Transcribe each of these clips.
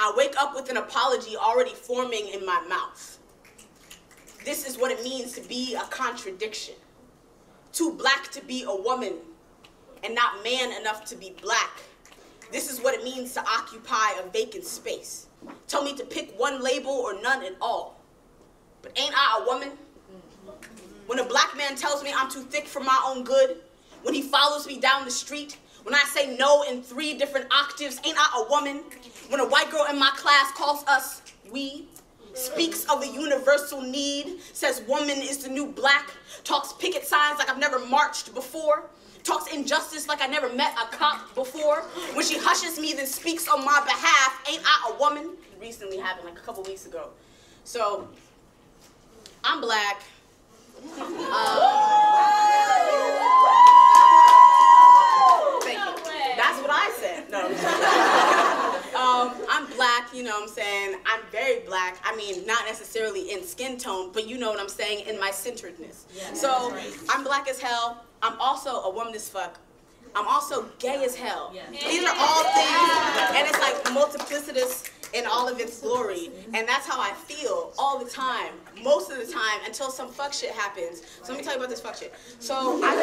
I wake up with an apology already forming in my mouth. This is what it means to be a contradiction. Too black to be a woman and not man enough to be black. This is what it means to occupy a vacant space. Tell me to pick one label or none at all. But ain't I a woman? When a black man tells me I'm too thick for my own good, when he follows me down the street, when I say no in 3 different octaves, ain't I a woman? When a white girl in my class calls us we, speaks of a universal need, says woman is the new black, talks picket signs like I've never marched before, talks injustice like I never met a cop before, when she hushes me then speaks on my behalf, ain't I a woman? It recently happened like a couple weeks ago. So, I'm black. Thank you. That's what I said. No. I'm black, you know what I'm saying? I'm very black. I mean, not necessarily in skin tone, but you know what I'm saying, in my centeredness. Yeah, so, I'm black as hell. I'm also a woman as fuck. I'm also gay as hell. Yeah. These are all things, and it's like multiplicitous in all of its glory, and that's how I feel all the time, most of the time, until some fuck shit happens. So let me tell you about this fuck shit. So I'm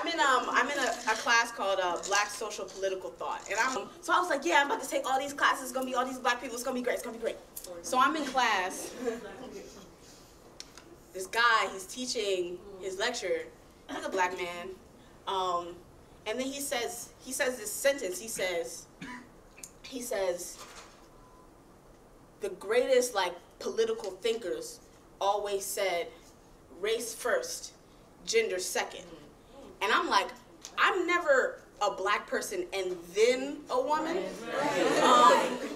in a class called Black Social Political Thought, and so I was like, yeah, I'm about to take all these classes. It's gonna be all these black people. It's gonna be great. It's gonna be great. So I'm in class. This guy, he's teaching his lecture. He's a black man, and then he says this sentence. He says, the greatest political thinkers always said, race first, gender second. And I'm like, I'm never a black person and then a woman.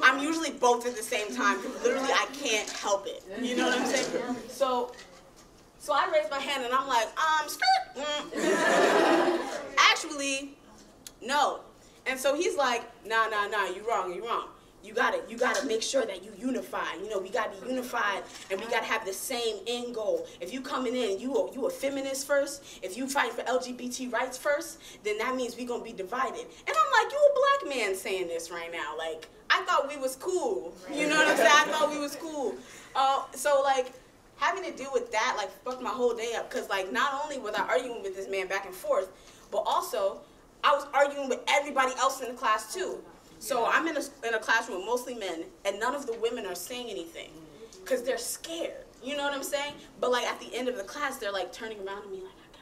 I'm usually both at the same time, because literally I can't help it. You know what I'm saying? So I raise my hand and I'm like, skirt. Actually, no. And so he's like, nah, you're wrong. You gotta make sure that you unify. You know, we gotta be unified and we gotta have the same end goal. If you coming in, you a feminist first, if you fight for LGBT rights first, then that means we gonna be divided. And I'm like, you a black man saying this right now. Like, I thought we was cool. You know what I'm saying? I thought we was cool. So having to deal with that fucked my whole day up, because not only was I arguing with this man back and forth, but also I was arguing with everybody else in the class too. So I'm in a classroom with mostly men, and none of the women are saying anything, because they're scared. You know what I'm saying? But at the end of the class, they're turning around to me like, I got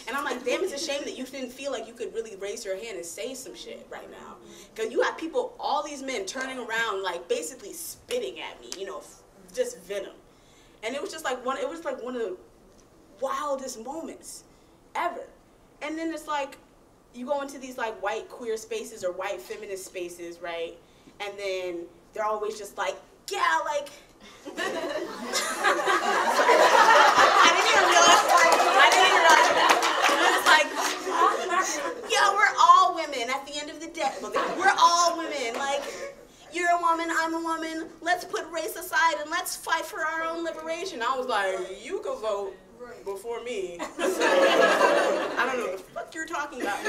and I'm like, damn, it's a shame that you didn't feel like you could really raise your hand and say some shit right now. Because you had people, all these men turning around, basically spitting at me, you know, just venom. And it was just one of the wildest moments ever. And then it's you go into these white queer spaces or white feminist spaces, right? And then they're always just yeah, I didn't even realize. It was yeah, we're all women at the end of the day. We're all women. You're a woman, I'm a woman. Let's put race aside and let's fight for our own liberation. I was like, you can vote before me. I don't know what the fuck you're talking about.